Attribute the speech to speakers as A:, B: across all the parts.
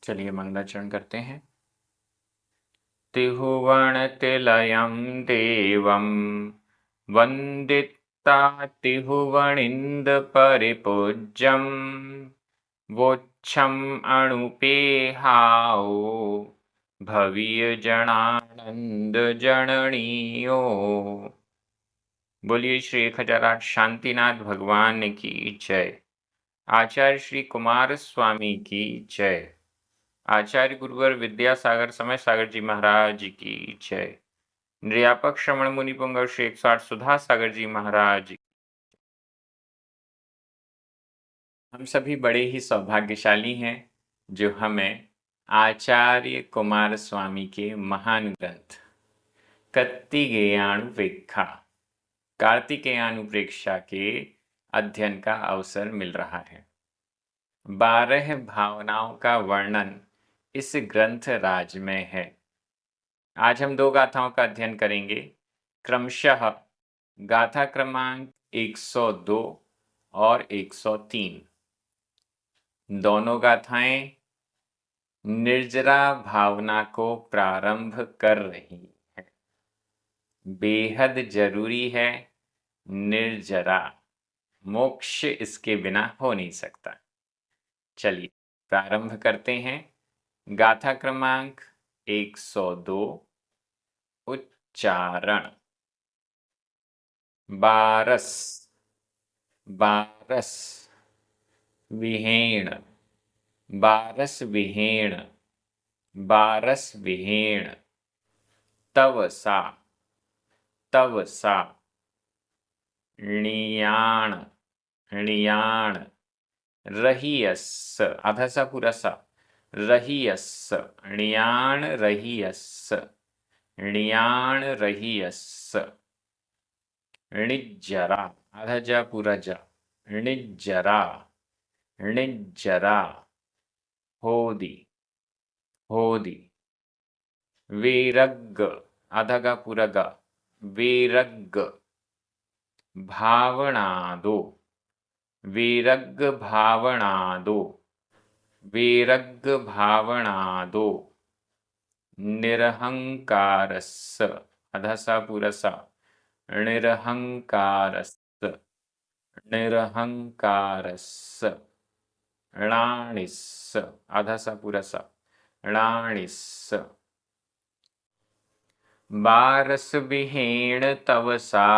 A: चलिए मंगलाचरण करते हैं। तिहुवणतिलयं देवं वन्दिता तिहुवणिन्दपरिपूज्यं वोच्छम् अणुपेहाओ भवीयजनानंद जननीयो। बोलिए श्री 1008 शांतिनाथ भगवान की जय। आचार्य श्री कुमार स्वामी की जय। आचार्य गुरुवर विद्यासागर समय सागर जी महाराज की जय। निर्यापक श्रवण मुनि पुंगव श्री 108 सुधा सागर जी महाराज। हम सभी बड़े ही सौभाग्यशाली हैं जो हमें आचार्य कुमार स्वामी के महान ग्रंथ कत्तिकेयानुप्रेक्षा कार्तिकेयानुप्रेक्षा के अध्ययन का अवसर मिल रहा है। 12 भावनाओं का वर्णन इस ग्रंथ राज में है। आज हम 2 गाथाओं का अध्ययन करेंगे। क्रमशः गाथा क्रमांक 102 और 103। दोनों गाथाएं निर्जरा भावना को प्रारंभ कर रही है। बेहद जरूरी है निर्जरा, मोक्ष इसके बिना हो नहीं सकता। चलिए प्रारंभ करते हैं। गाथा क्रमांक 102 उच्चारण। बारस बारस विहेण बारस विहेण बारस विहेण तवसा तवसा णियाण णियाण रहियस्स आधा सा पूरा सा रहियस्स णियाण रहियस्स णियाण रहियस्स णिज्जरा आधा जा पूरा जा णिज्जरा णिज्जरा होदी होदी वीरग्ग आधा गा पूरा गा वीरग्ग भावनादो वीरग्ग भावनादो वीरग्ग भावनादो निरहंकारस्स आधा सा पूरा सा निरहंकारस्स निरहंकारस्स णाणिस्स आधा सा पूरा सा णाणिस्स बारस विहेण तवसा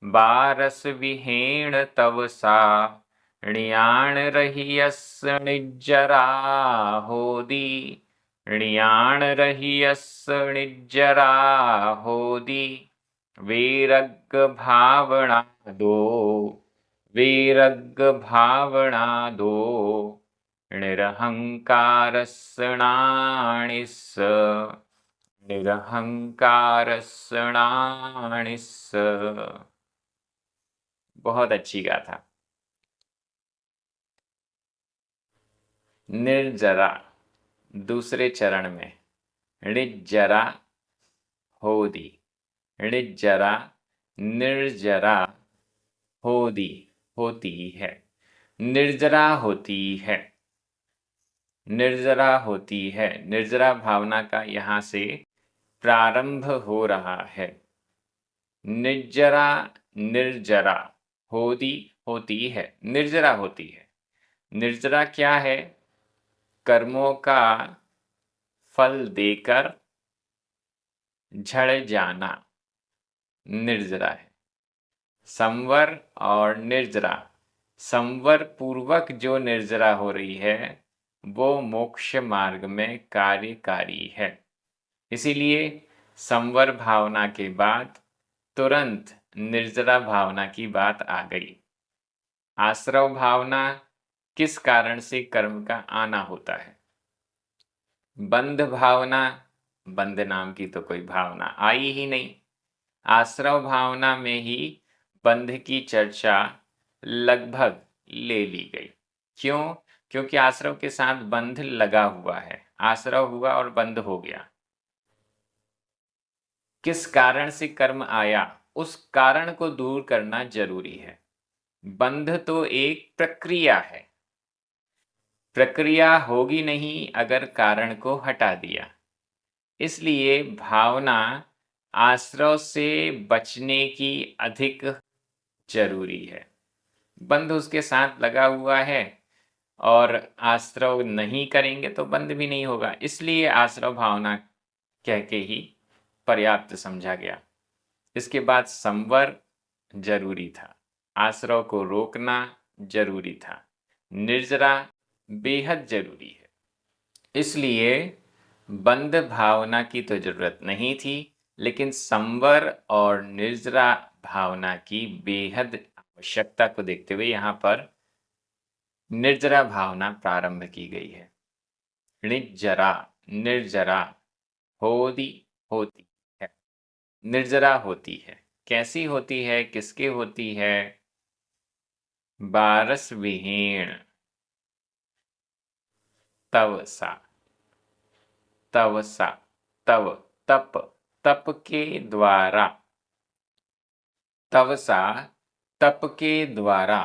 A: बारस विहेण तवसा णियाण रहियस्स णिज्जरा होदी णियाण रहियस्स णिज्जरा होदी वीरग्ग भावना दो वीरग्ग भावना दो निरहंकारस्स णाणिस्स निरहंकारस्स णाणिस्स। बहुत अच्छी गाथा। निर्जरा दूसरे चरण में णिज्जरा होदी णिज्जरा निर्जरा होदी होती है निर्जरा होती है निर्जरा होती है। निर्जरा भावना का यहाँ से प्रारंभ हो रहा है। निर्जरा निर्जरा होदी होती है निर्जरा होती है। निर्जरा क्या है? कर्मों का फल देकर झड़ जाना निर्जरा है। संवर और निर्जरा, संवर पूर्वक जो निर्जरा हो रही है वो मोक्ष मार्ग में कार्यकारी है। इसीलिए संवर भावना के बाद तुरंत निर्जरा भावना की बात आ गई। आश्रव भावना किस कारण से कर्म का आना होता है? बंध भावना, बंध नाम की तो कोई भावना आई ही नहीं। आश्रव भावना में ही बंध की चर्चा लगभग ले ली गई। क्यों? क्योंकि आश्रव के साथ बंध लगा हुआ है। आश्रव हुआ और बंध हो गया। किस कारण से कर्म आया उस कारण को दूर करना जरूरी है। बंध तो एक प्रक्रिया है। प्रक्रिया होगी नहीं अगर कारण को हटा दिया। इसलिए भावना आश्रव से बचने की अधिक जरूरी है। बंध उसके साथ लगा हुआ है और आश्रव नहीं करेंगे तो बंध भी नहीं होगा, इसलिए आश्रव भावना कह के ही पर्याप्त समझा गया। इसके बाद संवर जरूरी था, आश्रव को रोकना जरूरी था, निर्जरा बेहद जरूरी है। इसलिए बंध भावना की तो जरूरत नहीं थी, लेकिन संवर और निर्जरा भावना की बेहद आवश्यकता को देखते हुए यहाँ पर निर्जरा भावना प्रारंभ की गई है। निर्जरा, निर्जरा, होती होती है, निर्जरा होती है। कैसी होती है, किसके होती है? बारस विहीण, तव सा, तव सा, तव, तप, तप के द्वारा, तव सा, तप के द्वारा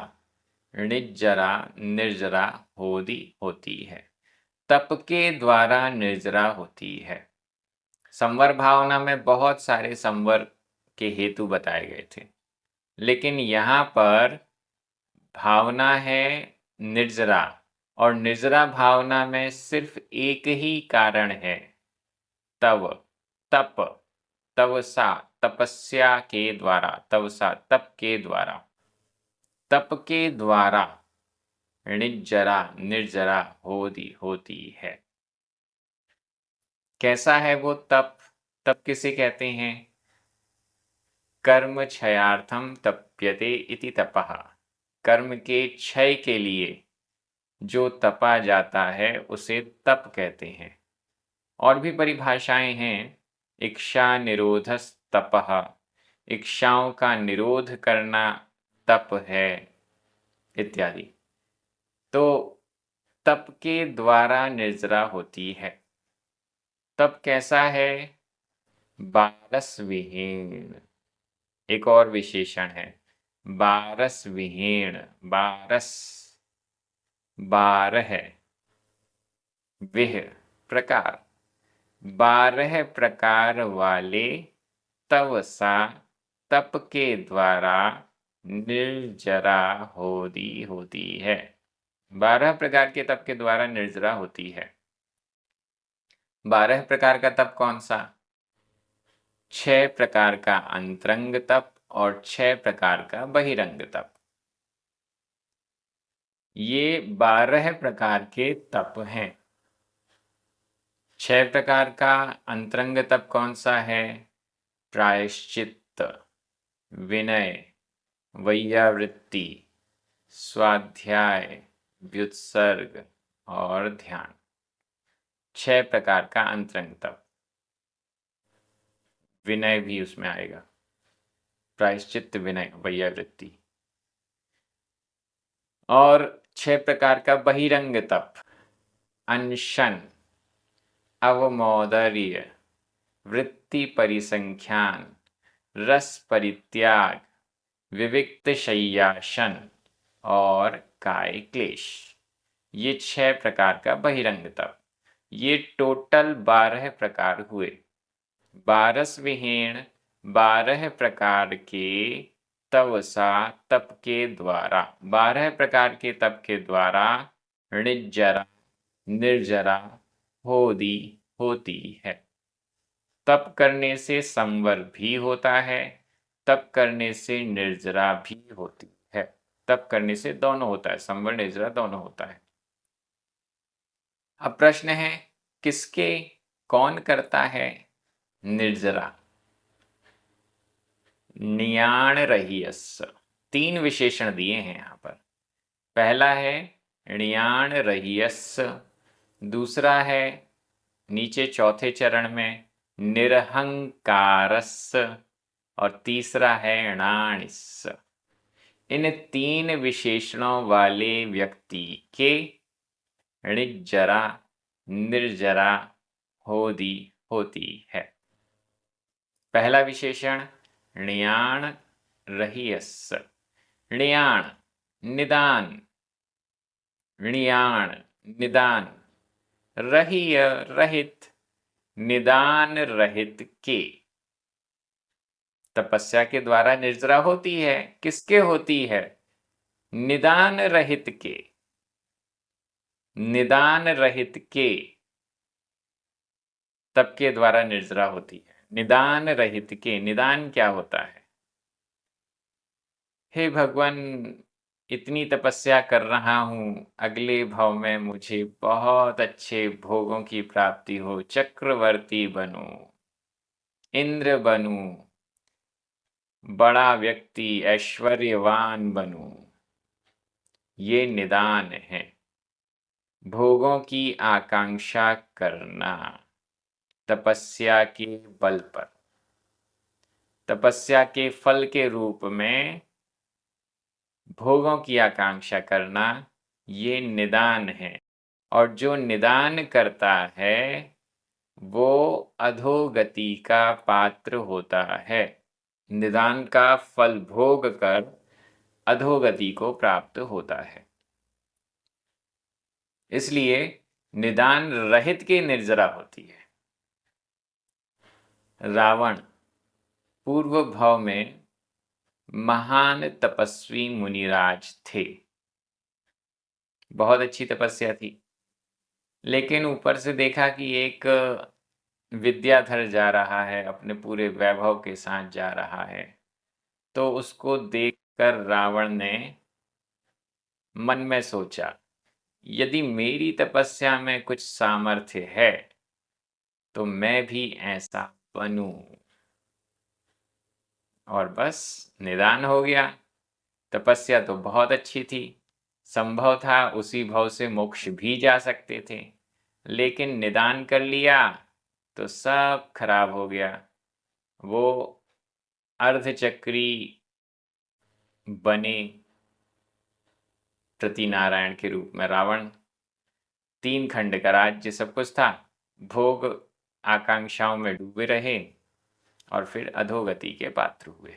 A: निर्जरा, निर्जरा होती है, तप के द्वारा निर्जरा होती है। संवर भावना में बहुत सारे संवर के हेतु बताए गए थे, लेकिन यहाँ पर भावना है निर्जरा, और निर्जरा भावना में सिर्फ एक ही कारण है, तव, तप, तव सा, तपस्या के द्वारा, तव सा, तप के द्वारा, तप के द्वारा निर्जरा, निर्जरा होती है। कैसा है वो तप? तप किसे कहते हैं? कर्म क्षयार्थम तप्यते इति तपः। कर्म के क्षय के लिए जो तपा जाता है उसे तप कहते हैं। और भी परिभाषाएं हैं, इच्छा निरोधस तपः, इच्छाओं का निरोध करना तप है, इत्यादि। तो तप के द्वारा निर्जरा होती है। तप कैसा है? बारस विहीण, एक और विशेषण है, बारस विहीण, बारस, बारह, विह, प्रकार, 12 प्रकार वाले तव सा, तप के द्वारा निर्जरा होती है। 12 प्रकार के तप के द्वारा निर्जरा होती है। 12 प्रकार का तप कौन सा? 6 प्रकार का अंतरंग तप और 6 प्रकार का बहिरंग तप। ये 12 प्रकार के तप हैं। 6 प्रकार का अंतरंग तप कौन सा है? प्रायश्चित्त, विनय, वैयावृत्ति, स्वाध्याय, व्युत्सर्ग और ध्यान। 6 प्रकार का अंतरंग तप। विनय भी उसमें आएगा, प्रायश्चित्त, विनय, वैयावृत्ति। और 6 प्रकार का बहिरंग तप, अनशन, अवमोदर्य, वृत्ति परिसंख्यान, रस परित्याग, विविक्त शय्यासन और काय क्लेश। ये 6 प्रकार का बहिरंग तप। ये टोटल 12 प्रकार हुए। 12 विहीण 12 प्रकार के तव सा, तप के द्वारा, 12 प्रकार के तप के द्वारा निर्जरा, निर्जरा होती है। तप करने से संवर भी होता है, तप करने से निर्जरा भी होती है। तप करने से दोनों होता है, संवर निर्जरा दोनों होता है। अब प्रश्न है, किसके, कौन करता है? निर्जरा। नियाण रहियस, 3 विशेषण दिए हैं यहाँ पर। पहला है नियाण रहियस, दूसरा है नीचे चौथे चरण में निरहंकारस, और तीसरा है णाणिस। इन 3 विशेषणों वाले व्यक्ति के णिज्जरा, निर्जरा होती है। पहला विशेषण णियाण रहियस। णियाण, निदान, णियाण निदान, रहिय रहित, निदान रहित के। तपस्या के द्वारा निर्जरा होती है, किसके होती है? निदान रहित के, निदान रहित के तप के द्वारा निर्जरा होती है। निदान रहित के, निदान क्या होता है? हे भगवान, इतनी तपस्या कर रहा हूँ, अगले भाव में मुझे बहुत अच्छे भोगों की प्राप्ति हो, चक्रवर्ती बनूं, इंद्र बनूं, बड़ा व्यक्ति ऐश्वर्यवान बनूं। ये निदान है, भोगों की आकांक्षा करना तपस्या के बल पर, तपस्या के फल के रूप में भोगों की आकांक्षा करना, ये निदान है। और जो निदान करता है वो अधोगति का पात्र होता है। निदान का फल भोग कर अधोगति को प्राप्त होता है। इसलिए निदान रहित की निर्जरा होती है। रावण पूर्व भाव में महान तपस्वी मुनिराज थे, बहुत अच्छी तपस्या थी, लेकिन ऊपर से देखा कि एक विद्याधर जा रहा है, अपने पूरे वैभव के साथ जा रहा है, तो उसको देखकर रावण ने मन में सोचा, यदि मेरी तपस्या में कुछ सामर्थ्य है तो मैं भी ऐसा बनूं। और बस निदान हो गया। तपस्या तो बहुत अच्छी थी, संभव था उसी भाव से मोक्ष भी जा सकते थे, लेकिन निदान कर लिया तो सब खराब हो गया। वो अर्धचक्री बने प्रतिनारायण के रूप में रावण, 3 खंड का राज्य सब कुछ था, भोग आकांक्षाओं में डूबे रहे और फिर अधोगति के पात्र हुए।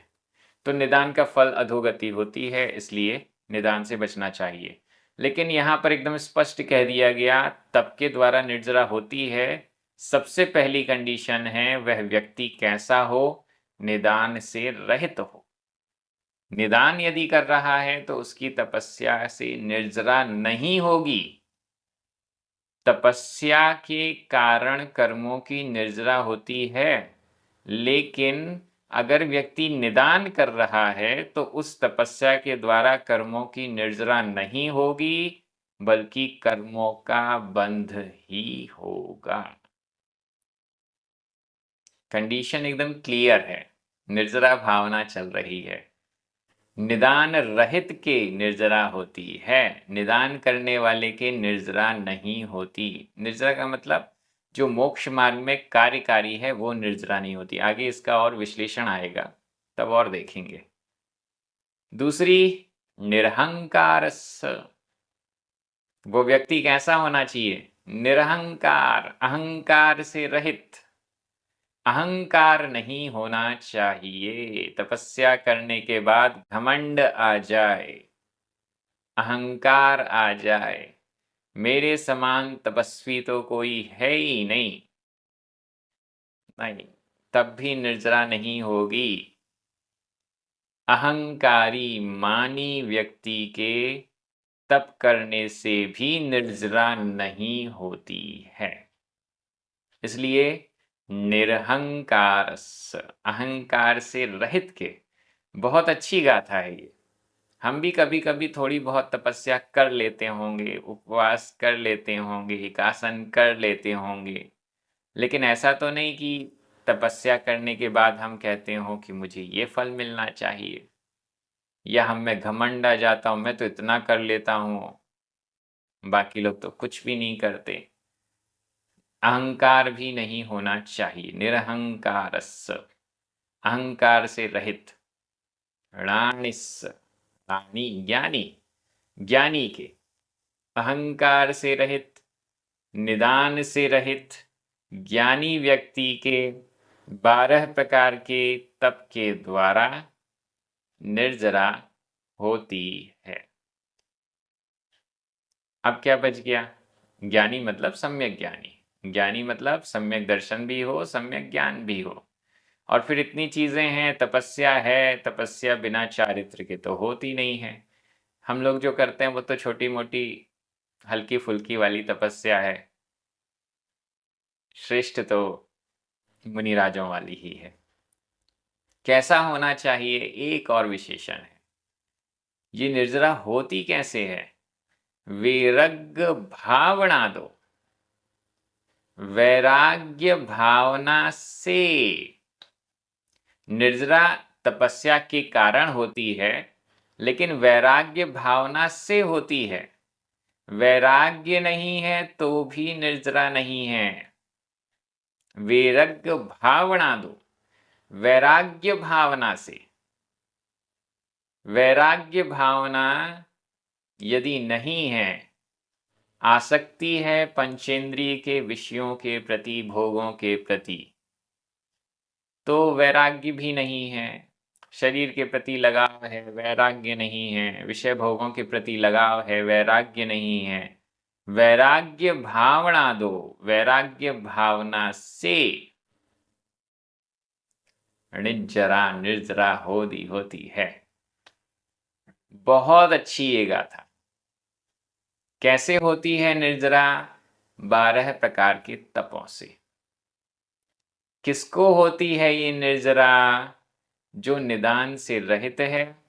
A: तो निदान का फल अधोगति होती है, इसलिए निदान से बचना चाहिए। लेकिन यहाँ पर एकदम स्पष्ट कह दिया गया, तप के द्वारा निर्जरा होती है। सबसे पहली कंडीशन है वह व्यक्ति कैसा हो? निदान से रहित हो। निदान यदि कर रहा है तो उसकी तपस्या से निर्जरा नहीं होगी। तपस्या के कारण कर्मों की निर्जरा होती है, लेकिन अगर व्यक्ति निदान कर रहा है तो उस तपस्या के द्वारा कर्मों की निर्जरा नहीं होगी, बल्कि कर्मों का बंध ही होगा। कंडीशन एकदम क्लियर है, निर्जरा भावना चल रही है। निदान रहित के निर्जरा होती है, निदान करने वाले के निर्जरा नहीं होती। निर्जरा का मतलब जो मोक्ष मार्ग में कार्यकारी है वो निर्जरा नहीं होती। आगे इसका और विश्लेषण आएगा, तब और देखेंगे। दूसरी, निरहंकारस्स, वो व्यक्ति कैसा होना चाहिए? निरहंकार, अहंकार से रहित। अहंकार नहीं होना चाहिए। तपस्या करने के बाद घमंड आ जाए, अहंकार आ जाए, मेरे समान तपस्वी तो कोई है ही नहीं, तब भी निर्जरा नहीं होगी। अहंकारी मानी व्यक्ति के तप करने से भी निर्जरा नहीं होती है। इसलिए निरहंकार, अहंकार से रहित के, बहुत अच्छी गाथा है ये। हम भी कभी कभी थोड़ी बहुत तपस्या कर लेते होंगे, उपवास कर लेते होंगे, एकासन कर लेते होंगे, लेकिन ऐसा तो नहीं कि तपस्या करने के बाद हम कहते हो कि मुझे ये फल मिलना चाहिए, या हम में घमंड आ जाता हूँ, मैं तो इतना कर लेता हूँ, बाकी लोग तो कुछ भी नहीं करते। अहंकार भी नहीं होना चाहिए। निरहंकारस्स, अहंकार से रहित। राणिस्स, रानी ज्ञानी, ज्ञानी के, अहंकार से रहित, निदान से रहित ज्ञानी व्यक्ति के 12 प्रकार के तप के द्वारा निर्जरा होती है। अब क्या बच गया? ज्ञानी मतलब सम्यक ज्ञानी, ज्ञानी मतलब सम्यक दर्शन भी हो, सम्यक ज्ञान भी हो। और फिर इतनी चीज़ें हैं, तपस्या है, तपस्या बिना चारित्र के तो होती नहीं है। हम लोग जो करते हैं वो तो छोटी-मोटी, हल्की-फुल्की वाली तपस्या है। श्रेष्ठ तो मुनिराजों वाली ही है। कैसा होना चाहिए, एक और विशेषण है। ये निर्जरा होती कैसे है? वैराग्य भावना दो, वैराग्य भावना से। निर्जरा तपस्या के कारण होती है, लेकिन वैराग्य भावना से होती है। वैराग्य नहीं है तो भी निर्जरा नहीं है। वैराग्य भावना दो, वैराग्य भावना से। वैराग्य भावना यदि नहीं है, आसक्ति है पंचेंद्रिय के विषयों के प्रति, भोगों के प्रति, तो वैराग्य भी नहीं है। शरीर के प्रति लगाव है, वैराग्य नहीं है। विषय भोगों के प्रति लगाव है, वैराग्य नहीं है। वैराग्य भावना दो, वैराग्य भावना से निर्जरा निर्जरा होती है। बहुत अच्छी ये गाथा। कैसे होती है निर्जरा? 12 प्रकार के तपों से। किसको होती है ये निर्जरा? जो निदान से रहित है,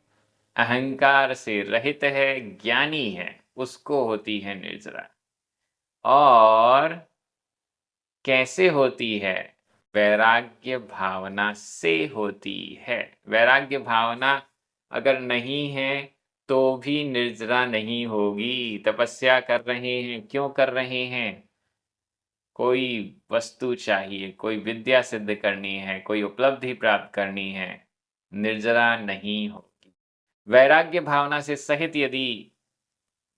A: अहंकार से रहित है, ज्ञानी है, उसको होती है निर्जरा। और कैसे होती है? वैराग्य भावना से होती है। वैराग्य भावना अगर नहीं है तो भी निर्जरा नहीं होगी। तपस्या कर रहे हैं, क्यों कर रहे हैं? कोई वस्तु चाहिए, कोई विद्या सिद्ध करनी है, कोई उपलब्धि प्राप्त करनी है। निर्जरा नहीं होगी। वैराग्य भावना से सहित यदि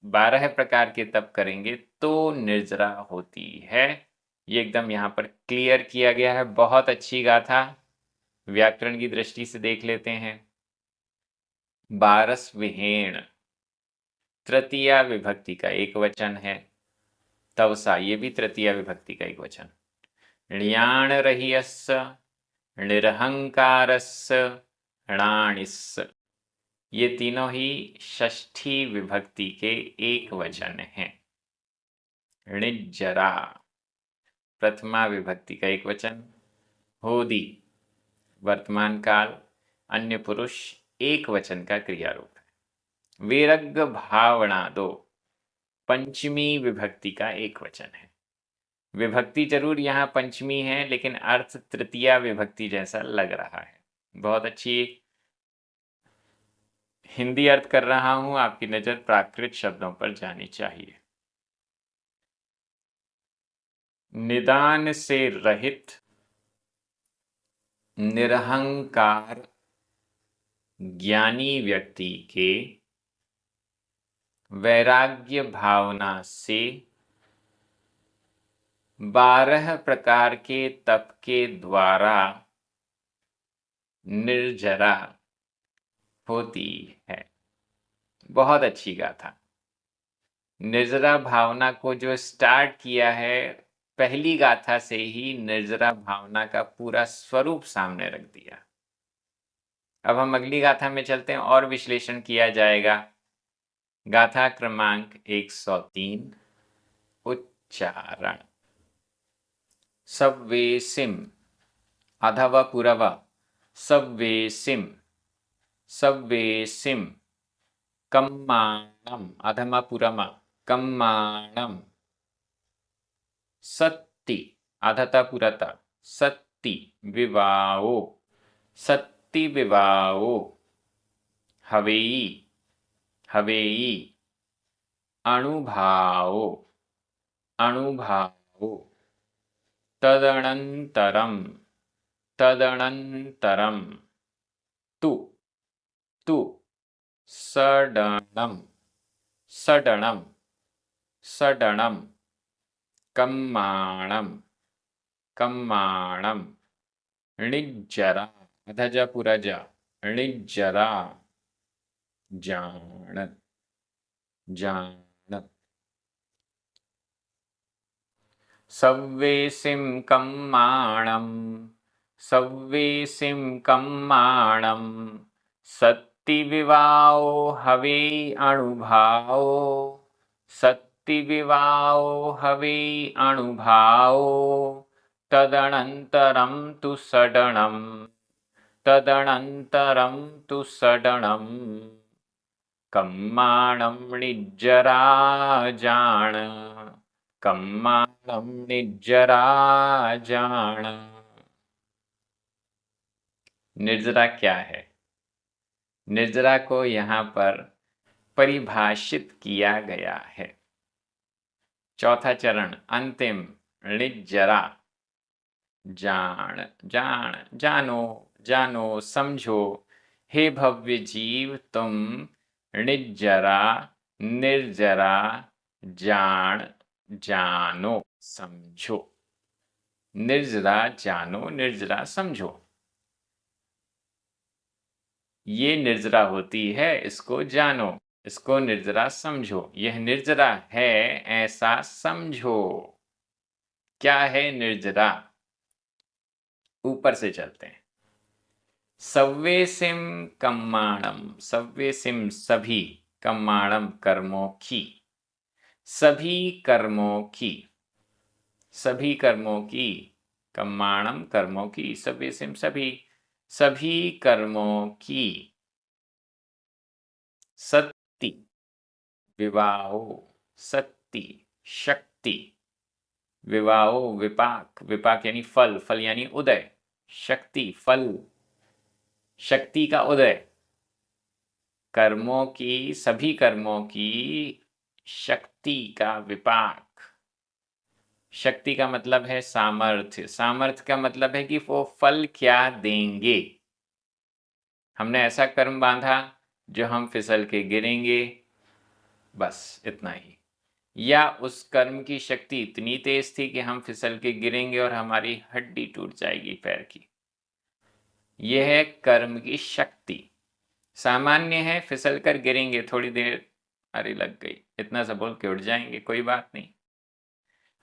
A: 12 प्रकार के तप करेंगे तो निर्जरा होती है। ये एकदम यहाँ पर क्लियर किया गया है। बहुत अच्छी गाथा। व्याकरण की दृष्टि से देख लेते हैं। बारस विहेण तृतीया विभक्ति का एक वचन है। तवसा, ये भी तृतीया विभक्ति का एक वचन। ण्याण रहियस्स, निरहंकारस्स, णाणिस्स, ये तीनों ही षष्ठी विभक्ति के एक वचन हैं। णिज्जरा प्रथमा विभक्ति का एक वचन। होदी वर्तमान काल, अन्य पुरुष, एक वचन का क्रिया रूप है। वैराग्य भावना दो पंचमी विभक्ति का एक वचन है। विभक्ति जरूर यहाँ पंचमी है, लेकिन अर्थ तृतीया विभक्ति जैसा लग रहा है। बहुत अच्छी हिंदी अर्थ कर रहा हूं, आपकी नजर प्राकृत शब्दों पर जानी चाहिए। निदान से रहित, निरहंकार ज्ञानी व्यक्ति के वैराग्य भावना से 12 प्रकार के तप के द्वारा निर्जरा होती है। बहुत अच्छी गाथा। निर्जरा भावना को जो स्टार्ट किया है, पहली गाथा से ही निर्जरा भावना का पूरा स्वरूप सामने रख दिया। अब हम अगली गाथा में चलते हैं और विश्लेषण किया जाएगा। गाथा क्रमांक 103। उच्चारण। सव्वेसिम अधव पुरव, सव्वेसिम, सव्वेसिम, कम्माणम अधमपुरम, कम्माणम, सत्ति अधता पुरता, सत्ति विवाओ, सत्ति विवाओ, हवेई, हवेई, अणुभाओ, अणुभाओ, तदनंतरम, तदनंतरम, तु, तु, सडणम, सडणम, सडणम, कम्माणम, कम्माणम, णिज्जरा अधज पुरज, णिज्जरा, जान, जान, सव्वेसिं कम्माणं सव्वेसिं कम्माणं सत्तिविवाओ हवे अणुभाओ सत्तिविवाओ हवे अणुभाओ तदनन्तरं तु सडणं तदनन्तरं तु सडणं कम्माणं निज्जराजाण कम्माणं निज्जराजाण। निर्जरा क्या है? निर्जरा को यहाँ पर परिभाषित किया गया है। चौथा चरण अंतिम, निर्जरा। जान जान जानो जानो समझो, हे भव्य जीव तुम निर्जरा निर्जरा जान जानो समझो। निर्जरा जानो निर्जरा समझो। ये निर्जरा होती है, इसको जानो, इसको निर्जरा समझो। यह निर्जरा है, ऐसा समझो। क्या है निर्जरा? ऊपर से चलते हैं। सव्वेसिम कम्माणम, सव्वेसिम सभी, कम्माणम कर्मों की, सभी कर्मों की, सभी कर्मों की, कम्माणम कर्मों की, सव्वेसिम सभी, सभी कर्मों की, सत्ति विवाहो, सत्ति शक्ति, विवाहो विपाक, विपाक यानी फल, फल यानी उदय, शक्ति फल, शक्ति का उदय, कर्मों की, सभी कर्मों की शक्ति का विपाक। शक्ति का मतलब है सामर्थ्य, सामर्थ्य का मतलब है कि वो फल क्या देंगे। हमने ऐसा कर्म बांधा जो हम फिसल के गिरेंगे, बस इतना ही। या उस कर्म की शक्ति इतनी तेज थी कि हम फिसल के गिरेंगे और हमारी हड्डी टूट जाएगी पैर की। यह है कर्म की शक्ति। सामान्य है, फिसल कर गिरेंगे, थोड़ी देर अरे लग गई, इतना सा बोल के उठ जाएंगे, कोई बात नहीं।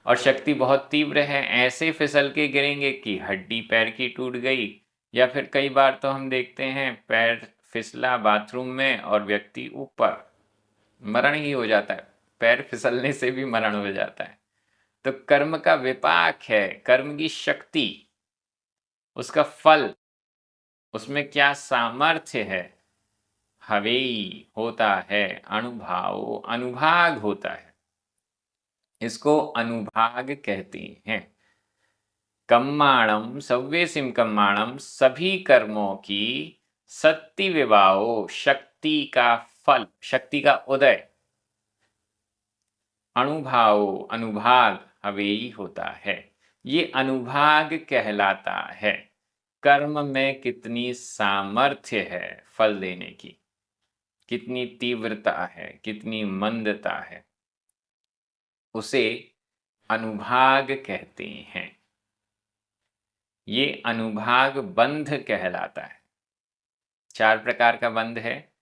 A: और शक्ति बहुत तीव्र है, ऐसे फिसल के गिरेंगे कि हड्डी पैर की टूट गई। या फिर कई बार तो हम देखते हैं पैर फिसला बाथरूम में और व्यक्ति ऊपर, मरण ही हो जाता है, पैर फिसलने से भी मरण हो जाता है। तो कर्म का विपाक है, कर्म की शक्ति, उसका फल, उसमें क्या सामर्थ्य है। हवेई होता है, अणुभाव अनुभाग होता है, इसको अनुभाग कहते हैं। कम्माणम सव्वेसिम कम्माणम सभी कर्मों की, सत्ति विवाहो शक्ति का फल, शक्ति का उदय, अणुभाव अनुभाग हवेई होता है। ये अनुभाग कहलाता है। कर्म में कितनी सामर्थ्य है फल देने की, कितनी तीव्रता है, कितनी मंदता है, उसे अनुभाग कहते हैं। ये अनुभाग बंध कहलाता है। 4 प्रकार का बंध है,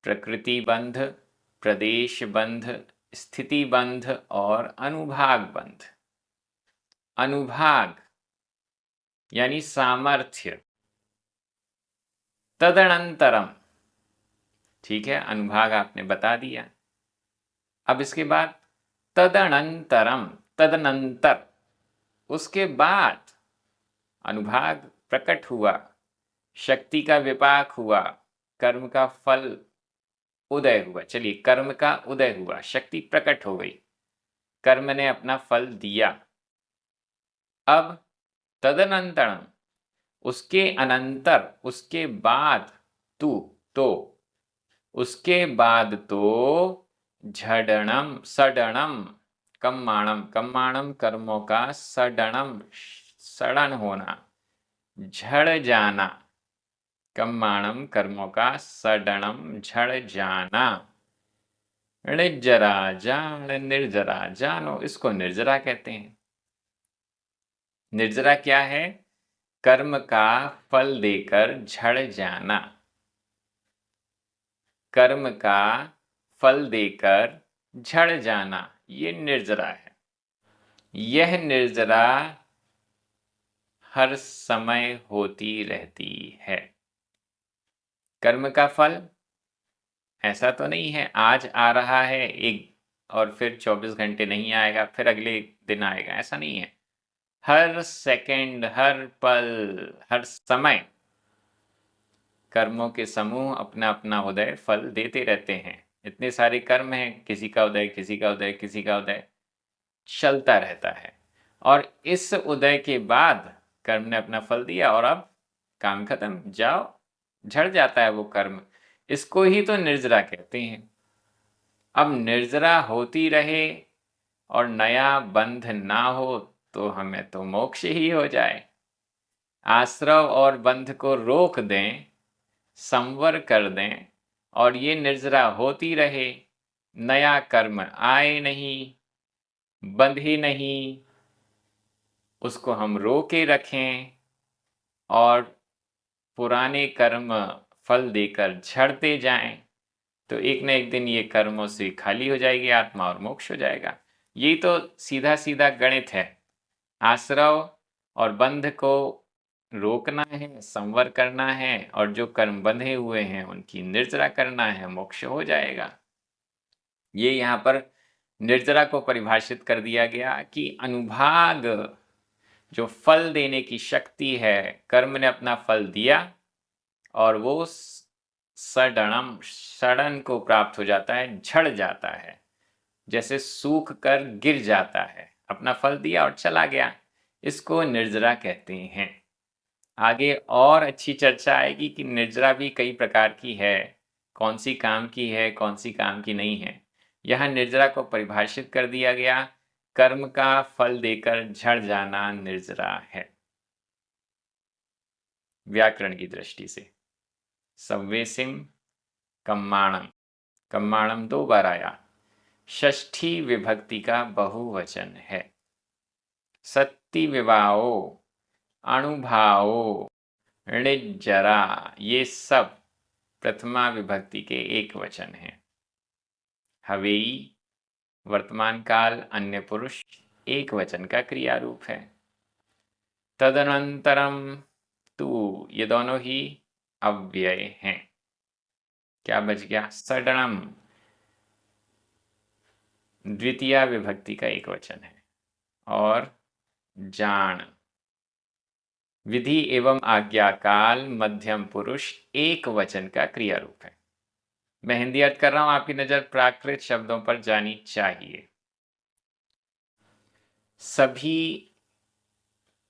A: प्रकृति बंध, प्रदेश बंध, स्थिति बंध और अनुभाग बंध। अनुभाग यानी सामर्थ्य। तदनंतरम, ठीक है, अनुभाग आपने बता दिया। अब इसके बाद तदनंतरम, तदनंतर, उसके बाद अनुभाग प्रकट हुआ, शक्ति का विपाक हुआ, कर्म का फल उदय हुआ। चलिए, कर्म का उदय हुआ, शक्ति प्रकट हो गई, कर्म ने अपना फल दिया। अब तदनंतरम, उसके अनंतर, उसके बाद, तो उसके बाद तो झडणम सडणम, कम्माणम, कम्माणम कर्मों का, सडणम सड़न होना, झड़ जाना, कम्माणम कर्मों का सडणम झड़ जाना। निर्जरा जान निर्जरा जानो, इसको निर्जरा कहते हैं। निर्जरा क्या है? कर्म का फल देकर झड़ जाना, कर्म का फल देकर झड़ जाना, ये निर्जरा है। यह निर्जरा हर समय होती रहती है। कर्म का फल ऐसा तो नहीं है आज आ रहा है एक और फिर 24 घंटे नहीं आएगा, फिर अगले दिन आएगा, ऐसा नहीं है। हर सेकंड, हर पल, हर समय कर्मों के समूह अपना अपना उदय फल देते रहते हैं। इतने सारे कर्म हैं, किसी का उदय, किसी का उदय, किसी का उदय चलता रहता है। और इस उदय के बाद कर्म ने अपना फल दिया और अब काम खत्म, जाओ, झड़ जाता है वो कर्म। इसको ही तो निर्जरा कहते हैं। अब निर्जरा होती रहे और नया बंध ना हो तो हमें तो मोक्ष ही हो जाए। आश्रव और बंध को रोक दें, संवर कर दें और ये निर्जरा होती रहे, नया कर्म आए नहीं, बंध ही नहीं, उसको हम रोके रखें और पुराने कर्म फल देकर झड़ते जाएं, तो एक न एक दिन ये कर्मों से खाली हो जाएगी आत्मा और मोक्ष हो जाएगा। यही तो सीधा सीधा गणित है। आश्रव और बंध को रोकना है, संवर करना है और जो कर्म बंधे हुए हैं उनकी निर्जरा करना है, मोक्ष हो जाएगा। ये यहाँ पर निर्जरा को परिभाषित कर दिया गया कि अनुभाग जो फल देने की शक्ति है, कर्म ने अपना फल दिया और वो सडणम, सड़न को प्राप्त हो जाता है, झड़ जाता है, जैसे सूख कर गिर जाता है, अपना फल दिया और चला गया, इसको निर्जरा कहते हैं। आगे और अच्छी चर्चा आएगी कि निर्जरा भी कई प्रकार की है, कौन सी काम की है, कौन सी काम की नहीं है। यहाँ निर्जरा को परिभाषित कर दिया गया, कर्म का फल देकर झड़ जाना निर्जरा है। व्याकरण की दृष्टि से सव्वेसिम कम्माणम, कम्माणम 2 बार आया, षष्ठी विभक्ति का बहुवचन है। सत्ति विवाओ, अणुभाओ, णिज्जरा, ये सब प्रथमा विभक्ति के एक वचन हैं। हवेई वर्तमान काल अन्य पुरुष एक वचन का क्रिया रूप है। तदनंतरम तू, ये दोनों ही अव्यय हैं। क्या बच गया? सडणम द्वितीया विभक्ति का एक वचन है। और जान विधि एवं आज्ञा काल मध्यम पुरुष एक वचन का क्रिया रूप है। मैं हिंदी अर्थ कर रहा हूं, आपकी नजर प्राकृत शब्दों पर जानी चाहिए। सभी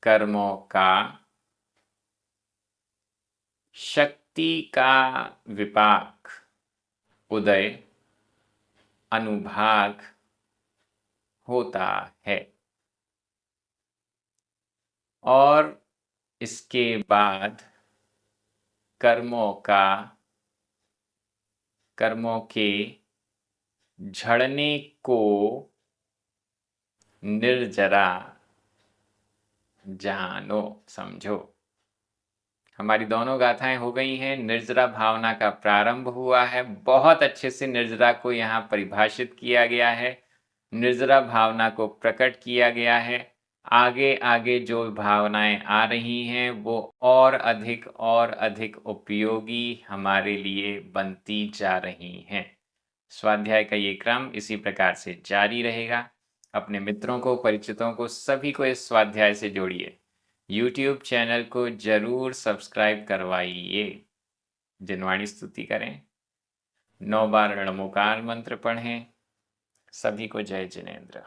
A: कर्मों का शक्ति का विपाक, उदय, अनुभाग होता है और इसके बाद कर्मों के झड़ने को निर्जरा जानो, समझो। हमारी दोनों गाथाएं हो गई हैं, निर्जरा भावना का प्रारंभ हुआ है। बहुत अच्छे से निर्जरा को यहाँ परिभाषित किया गया है, निर्जरा भावना को प्रकट किया गया है। आगे आगे जो भावनाएं आ रही हैं वो और अधिक उपयोगी हमारे लिए बनती जा रही हैं। स्वाध्याय का ये क्रम इसी प्रकार से जारी रहेगा। अपने मित्रों को, परिचितों को, सभी को इस स्वाध्याय से जोड़िए। YouTube चैनल को जरूर सब्सक्राइब करवाइए। जिनवाणी स्तुति करें, 9 बार रणमुकार मंत्र पढ़ें। सभी को जय जिनेन्द्र।